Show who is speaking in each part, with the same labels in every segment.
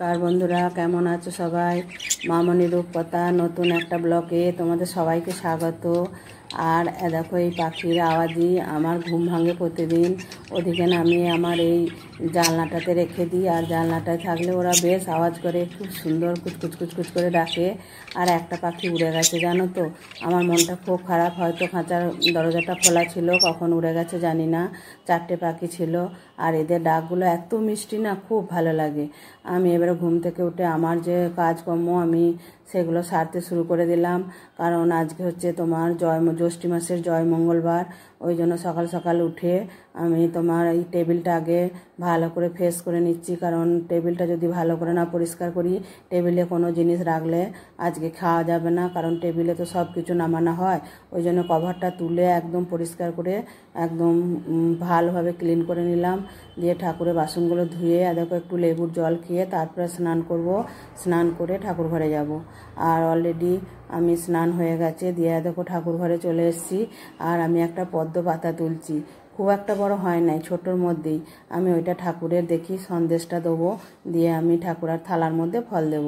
Speaker 1: নমস্কার বন্ধুরা, কেমন আছো সবাই? মামনি রূপকথা নতুন একটা ব্লগে তোমাদের সবাইকে স্বাগত। আর দেখো, এই পাখির আওয়াজই আমার ঘুম ভাঙে প্রতিদিন। ওদিকে নামিয়ে আমার এই জানলাটাতে রেখে দিই, আর জানলাটায় থাকলে ওরা বেশ আওয়াজ করে, খুব সুন্দর কুচকুচ কুচকুচ করে ডাকে। আর একটা পাখি উড়ে গেছে, জানো তো, আমার মনটা খুব খারাপ। হয়তো খাঁচার দরজাটা খোলা ছিল, কখন উড়ে গেছে জানি না। 4টে পাখি ছিল, আর এদের ডাকগুলো এত মিষ্টি না, খুব ভালো লাগে। আমি এবারে ঘুম থেকে উঠে আমার যে কাজকর্ম আমি সেগুলো সারতে শুরু করে দিলাম, কারণ আজকে হচ্ছে তোমার জ্যৈষ্ঠ মাসের জয় মঙ্গলবার। ওই জন্য সকাল সকাল উঠে আমি তোমার এই টেবিলটা আগে ভালো করে ফ্রেশ করে নিচ্ছি, কারণ টেবিলটা যদি ভালো করে না পরিষ্কার করি, টেবিলে কোনো জিনিস রাখলে আজকে খাওয়া যাবে না, কারণ টেবিলে তো সব কিছু নামানো হয়। ওই জন্য কভারটা তুলে একদম পরিষ্কার করে একদম ভালোভাবে ক্লিন করে নিলাম। দিয়ে ঠাকুরের বাসনগুলো ধুয়ে দেখো একটু লেবুর জল খেয়ে তারপরে স্নান করব। স্নান করে ঠাকুর ঘরে যাব। আর অলরেডি আমি স্নান হয়ে গেছে, দিয়ে দেখো ঠাকুর ঘরে চলে এসেছি। আর আমি একটা পদ্ম পাতা তুলছি, খুব একটা বড় হয় নাই, ছোটোর মধ্যেই। আমি ওইটা ঠাকুরের দেখি সন্দেশটা দেবো, দিয়ে আমি ঠাকুরের থালার মধ্যে ফল দেব।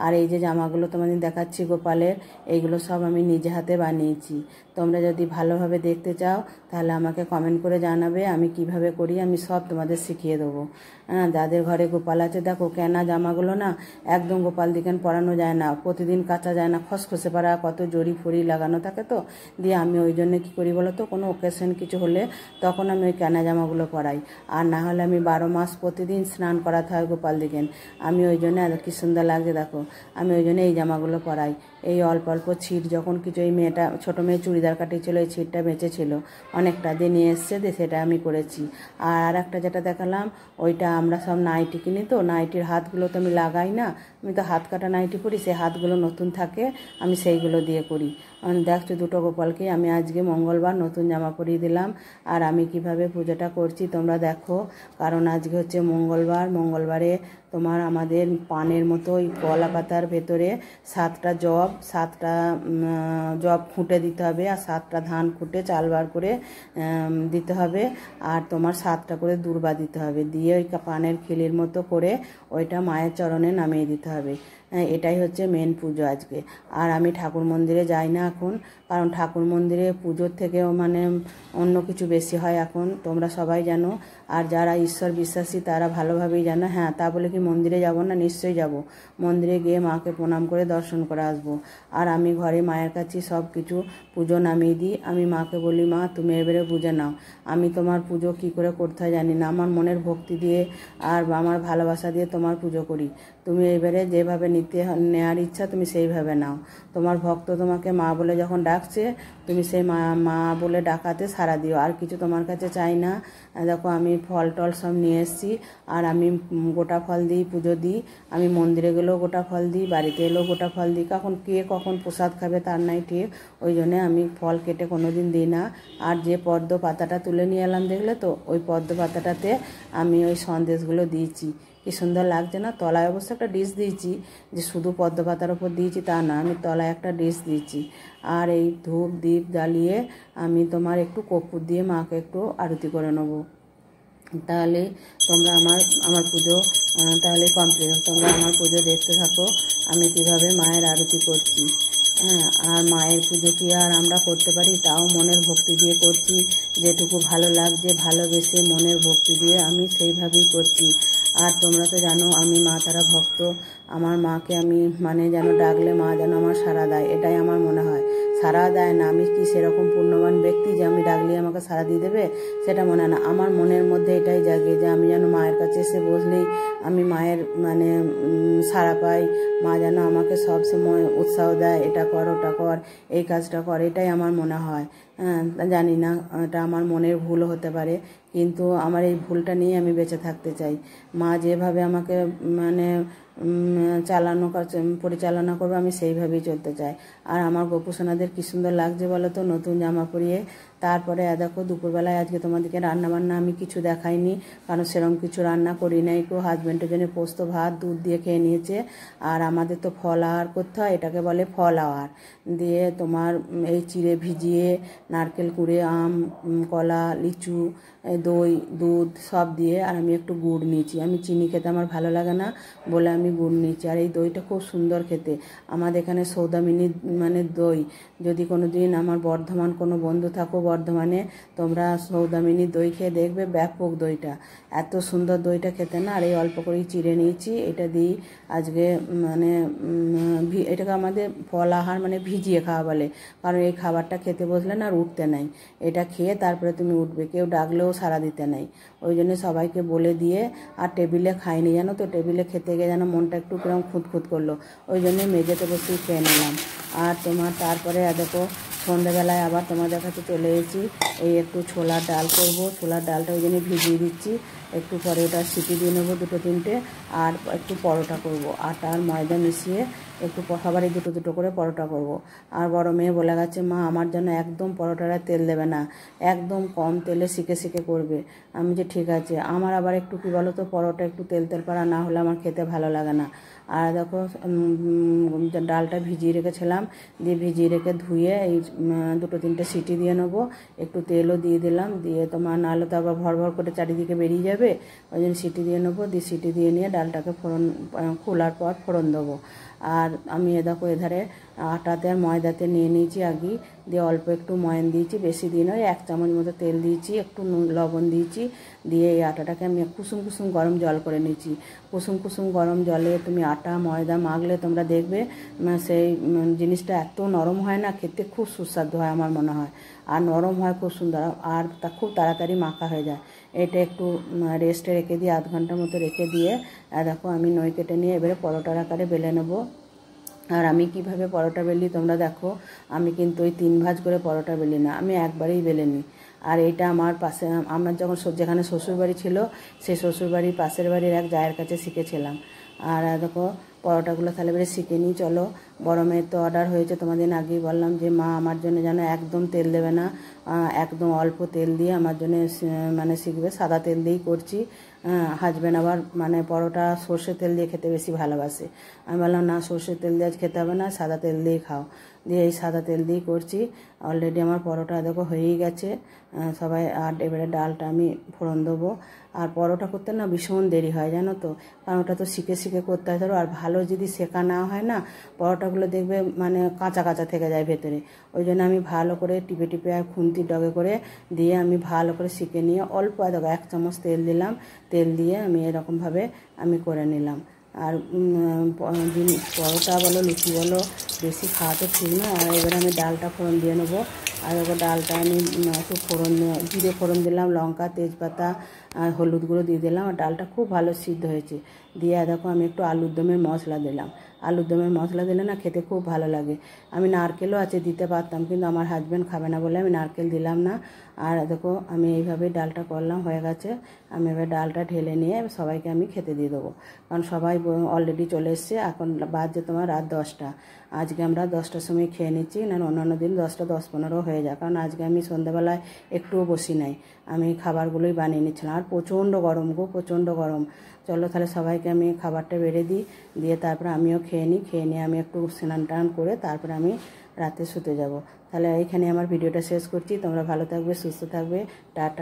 Speaker 1: আর এই যে জামাগুলো তোমাদের দেখাচ্ছি গোপালের, এইগুলো সব আমি নিজে হাতে বানিয়েছি। তোমরা যদি ভালোভাবে দেখতে চাও তাহলে আমাকে কমেন্ট করে জানাবে, আমি কিভাবে করি আমি সব তোমাদের শিখিয়ে দেবো। হ্যাঁ, যাদের ঘরে গোপাল আছে, দেখো কেনা জামাগুলো না একদম গোপাল দিকেন পরানো যায় না, প্রতিদিন কাচা যায় না, খসখসে পাড়া কত জড়ি ফড়ি লাগানো থাকে। তো দিয়ে আমি ওই জন্য কী করি বলো তো, কোনো ওকেশন কিছু হলে তখন আমি ওই কেনা জামাগুলো পরাই। আর না হলে আমি 12 মাস প্রতিদিন স্নান করাতে হয় গোপাল দিকেন। আমি ওই জন্য এত কি সুন্দর লাগছে দেখো, আমি ওই জন্য এই জামাগুলো পরাই। এই অল্প অল্প ছিট যখন কিছু, এই মেয়েটা ছোটো মেয়ে চুড়িদার কাটিয়েছিল, এই ছিটটা বেঁচেছিল অনেকটা, দিয়ে নিয়ে এসছে, দিয়ে সেটা আমি করেছি। আর একটা যেটা দেখালাম, ওইটা আমরা সব নাইটি কিনি, তো নাইটির হাতগুলো তো আমি লাগাই না, আমি তো হাত কাটা নাইটি পরি, সেই হাতগুলো নতুন থাকে, আমি সেইগুলো দিয়ে করি। দেখছো দুটো গোপালকে আমি আজকে মঙ্গলবার নতুন জামা পরিয়ে দিলাম। আর আমি কিভাবে পুজোটা করছি তোমরা দেখো, কারণ আজকে হচ্ছে মঙ্গলবার। মঙ্গলবারে তোমার আমাদের পানের মতো ওই কলা পাতার ভেতরে 7টা জব খুঁটে দিতে হবে, আর 7টা ধান খুঁটে চাল বার করে দিতে হবে, আর তোমার 7টা করে দূর্বা দিতে হবে, দিয়ে ওই পানের খিলির মতো করে ওইটা মায়ের চরণে নামিয়ে দিতে হবে। এটাই হচ্ছে মেন পুজো আজকে। আর আমি ঠাকুর মন্দিরে যাই না এখন, কারণ ঠাকুর মন্দিরে পুজোর থেকেও মানে অন্য কিছু বেশি হয় এখন, তোমরা সবাই জানো। আর যারা ঈশ্বর বিশ্বাসী তারা ভালোভাবেই জানো। হ্যাঁ, তা বলে কি মন্দিরে যাব না? নিশ্চয়ই যাব। মন্দিরে গিয়ে মাকে প্রণাম করে দর্শন করে আসবো। আর আমি ঘরে মায়ের কাছে সব কিছু পুজো নামিয়ে দিই। আমি মাকে বলি, মা তুমি এবারে বুঝে নাও, আমি তোমার পুজো কী করে করতে হয় জানি না, আমার মনের ভক্তি দিয়ে আর আমার ভালোবাসা দিয়ে তোমার পুজো করি। তুমি এবারে যেভাবে নেওয়ার ইচ্ছা তুমি সেইভাবে নাও। তোমার ভক্ত তোমাকে মা বলে যখন ডাকছে, তুমি সেই মা বলে ডাকাতে সাড়া দিও, আর কিছু তোমার কাছে চাই না। দেখো আমি ফল টল সব নিয়ে এসেছি, আর আমি গোটা ফল দিই, পুজো দিই। আমি মন্দিরে গেলেও গোটা ফল দিই, বাড়িতে এলেও গোটা ফল দিই, কখন প্রসাদ খাবে তার নাই ঠিক। ওই জন্যে আমি ফল কেটে কোনো দিন দিই না। আর যে পদ্ম পাতাটা তুলে নিয়ে এলাম দেখলে তো, ওই পদ্ম পাতাটাতে আমি ওই সন্দেশগুলো দিয়েছি। কি সুন্দর লাগছে না? তলায় অবশ্য একটা ডিশ দিয়েছি, যে শুধু পদ্ম পাতার ওপর দিয়েছি তা না, আমি তলায় একটা ডিশ দিয়েছি। আর এই ধূপ দীপ জ্বালিয়ে আমি তোমার একটু কর্পূর দিয়ে মাকে একটু আরতি করে নেবো। তাহলে তোমরা আমার পুজো তাহলে কমপ্লিট। তোমরা আমার পুজো দেখতে থাকো, আমি কিভাবে মায়ের আরতি করছি। হ্যাঁ, আর মায়ের পুজো কি আর আমরা করতে পারি? তাও মনের ভক্তি দিয়ে করছি, যেটুকু ভালো লাগছে ভালোবেসে মনের ভক্তি দিয়ে আমি সেইভাবেই করছি। আর তোমরা তো জানো আমি মা তারা ভক্ত। আমার মাকে আমি মানে যেন ডাকলে মা যেন আমার সাড়া দেয়, এটাই আমার মনে হয়। সাড়া দেয় না, আমি কি সেরকম পুণ্যবান ব্যক্তি যে আমি ডাকলে আমাকে সাড়া দিয়ে দেবে? সেটা মনে হয় না। আমার মনের মধ্যে এটাই জাগে যে আমি যেন মায়ের কাছে এসে বসলেই আমি মায়ের মানে সাড়া পাই। মা যেন আমাকে সব সময় উৎসাহ দেয়, এটা কর ওটা কর, এই কাজটা কর, এটাই আমার মনে হয়। হ্যাঁ, জানি না, এটা আমার মনের ভুলও হতে পারে, কিন্তু আমার এই ভুলটা নিয়ে আমি বেঁচে থাকতে চাই। মা যেভাবে আমাকে মানে পরিচালনা করবে আমি সেইভাবেই চলতে চাই। আর আমার গোপুসোনাদের কী সুন্দর লাগছে বলো তো, নতুন জামা পরিয়ে। তারপরে দেখো দুপুরবেলায় আজকে তোমাদেরকে রান্নাবান্না আমি কিছু দেখাইনি, কারণ সেরকম কিছু রান্না করি নাই। একটু হাজব্যান্ডের জন্য পোস্ত ভাত দুধ দিয়ে খেয়ে নিয়েছে। আর আমাদের তো ফল আহার করতে হয়, এটাকে বলে ফল আহার। দিয়ে তোমার এই চিড়ে ভিজিয়ে নারকেল কুড়ে আম কলা লিচু দই দুধ সব দিয়ে, আর আমি একটু গুড় নিয়েছি। আমি চিনি খেতে আমার ভালো লাগে না বলে আমি গুড় নিয়েছি। আর এই দইটা খুব সুন্দর খেতে। আমাদের এখানে সৌদামিনী মানে দই, যদি কোনো দিন আমার বর্ধমান কোনো বন্ধু থাকো বর্ধমানে, তোমরা সৌদামিনী দই খেয়ে দেখবে, ব্যাপক দইটা, এত সুন্দর দইটা খেতে না। আর এই অল্প করেই চিড়ে নিয়েছি, এটা দিই আজকে মানে এটাকে আমাদের ফল আহার মানে ভিজিয়ে খাওয়া বলে, কারণ এই খাবারটা খেতে বসলে না আর উঠতে নাই। এটা খেয়ে তারপরে তুমি উঠবে, কেউ ডাকলেও সাড়া দিতে নাই। ওই জন্য সবাইকে বলে দিয়ে আর টেবিলে খাইনি, জানো তো, টেবিলে খেতে গিয়ে যেন মনটা একটু কিরকম খুঁতখুত করলো, ওই জন্য মেঝেতে বসেই খেয়ে নিলাম। আর তোমার তারপরে দেখো সন্ধ্যাবেলায় আবার তোমাদের কাছে চলে এসেছি। এই একটু ছোলার ডাল করব, ছোলার ডালটা ওই জন্য ভিজিয়ে দিচ্ছি। একটু পরে ওটা সিটি দিয়ে নেবো 2-3টে। আর একটু পরোটা করব, আটা আর ময়দা মিশিয়ে একটু সবারই 2-2 করে পরোটা করব। আর বড় মেয়ে বলে গেছে, মা আমার জন্য একদম পরোটাটা তেল দেবে না, একদম কম তেলে শিখে শিখে করবে। আমি যে ঠিক আছে। আমার আবার একটু কী বলো তো, পরোটা একটু তেল তেল পাড়া না হলে আমার খেতে ভালো লাগে না। আর দেখো ডালটা ভিজিয়ে রেখেছিলাম, দিয়ে ভিজিয়ে রেখে ধুয়ে এই 2-3টে সিটি দিয়ে নেবো। একটু তেলও দিয়ে দিলাম, দিয়ে তোমার নাহলে তো আবার ভর ভর করে চারিদিকে বেরিয়ে যাবে, ওই জন্য সিটি দিয়ে নেবো। দিয়ে সিটি দিয়ে নিয়ে ডালটাকে ফোড়ন খোলার পর ফোড়ন দেবো। আর আমি দেখো এধারে আটাতে আর ময়দাতে নিয়ে নিয়েছি আগে, দিয়ে অল্প একটু ময়ান দিয়েছি, বেশি দিয়ে নয়, 1 চামচ মতো তেল দিয়েছি, একটু লবণ দিয়েছি। দিয়ে এই আটাটাকে আমি কুসুম কুসুম গরম জল করে নিয়েছি। কুসুম কুসুম গরম জলে তুমি আটা ময়দা মাখলে তোমরা দেখবে সেই জিনিসটা এত নরম হয় না, খেতে খুব সুস্বাদু হয় আমার মনে হয়। আর নরম হয় খুব সুন্দর, আর তা খুব তাড়াতাড়ি মাখা হয়ে যায়। এটা একটু রেস্টে রেখে দিয়ে 1/2 ঘন্টার মতো রেখে দিয়ে দেখো আমি নই কেটে নিয়ে এবারে পরোটার আকারে বেলে নেবো। আর আমি কিভাবে পরোটা বেলি তোমরা দেখো, আমি কিন্তু ওই 3 ভাঁজ করে পরোটা বেলি না, আমি একবারেই বেলে নিই। আর এটা আমার পাশে, আমার যখন যেখানে শ্বশুরবাড়ি ছিল সেই শ্বশুরবাড়ির পাশের বাড়ির এক জায়ের কাছে শিখেছিলাম। আর দেখো পরোটাগুলো তাহলে এবারে শিখে নিই চলো। বড় মেয়ের তো অর্ডার হয়েছে, তোমাদের আগেই বললাম যে মা আমার জন্য যেন একদম তেল দেবে না, একদম অল্প তেল দিয়ে আমার জন্য মানে শিখবে, সাদা তেল দিয়েই করছি। হাজব্যান্ড আবার মানে পরোটা সর্ষের তেল দিয়ে খেতে বেশি ভালোবাসে। আমি বললাম না, সর্ষের তেল দিয়ে আজ খেতে হবে না, সাদা তেল দিয়েই খাও। দিয়ে এই সাদা তেল দিয়েই করছি। অলরেডি আমার পরোটা দেখো হয়েই গেছে সবাই। আর এবারে ডালটা আমি ফোড়ন দেবো। আর পরোটা করতে না ভীষণ দেরি হয় জানো তো, কারণ ওটা তো শিখে শিখে করতে হয় ধরো। আর ভালো যদি সেকা না হয় না, পরোটাগুলো দেখবে মানে কাঁচা কাঁচা থেকে যায় ভেতরে। ওই জন্য আমি ভালো করে টিপে টিপে আর খুন্তির ডগে করে দিয়ে আমি ভালো করে শিখে নিয়ে অল্প দেখো 1 চামচ তেল দিলাম, তেল দিয়ে আমি এরকমভাবে আমি করে নিলাম। আর পরোটা বলো লুচি বলো বেশি খাওয়া তো ঠিক না। আর এবারে আমি ডালটা ফোড়ন দিয়ে নেবো। আর দেখো ডালটা আমি একটু জিরে ফোড়ন দিলাম, লঙ্কা তেজপাতা আর হলুদ গুঁড়ো দিয়ে দিলাম। আর ডালটা খুব ভালো সিদ্ধ হয়েছে। দিয়ে দেখো আমি একটু আলুর দমের মশলা দিলাম। আলুর দমের মশলা দিলে না খেতে খুব ভালো লাগে। আমি নারকেলও আছে দিতে পারতাম, কিন্তু আমার হাজব্যান্ড খাবে না বলে আমি নারকেল দিলাম না। আর দেখো আমি এইভাবেই ডালটা করলাম, হয়ে গেছে। আমি এবার ডালটা ঢেলে নিয়ে সবাইকে আমি খেতে দিয়ে দেবো, কারণ সবাই অলরেডি চলে এসছে। এখন বাজছে তোমার রাত 10টা। আজকে আমরা 10টার সময় খেয়ে নিচ্ছি, না অন্যান্য দিন 10টা 10-15 হয়ে যায়, কারণ আজকে আমি সন্ধ্যাবেলায় একটুও বসি নাই, আমি খাবারগুলোই বানিয়ে নিচ্ছিলাম। আর প্রচণ্ড গরম গো, প্রচণ্ড গরম। চলো তাহলে সবাইকে আমি খাবারটা বেড়ে দিই, দিয়ে তারপরে আমিও খেয়ে নিই। খেয়ে নিয়ে আমি একটু স্নান টান করে তারপরে আমি রাতে শুতে যাব। তাহলে এইখানে আমার ভিডিওটা শেষ করছি। তোমরা ভালো থাকবে, সুস্থ থাকবে, টাটা।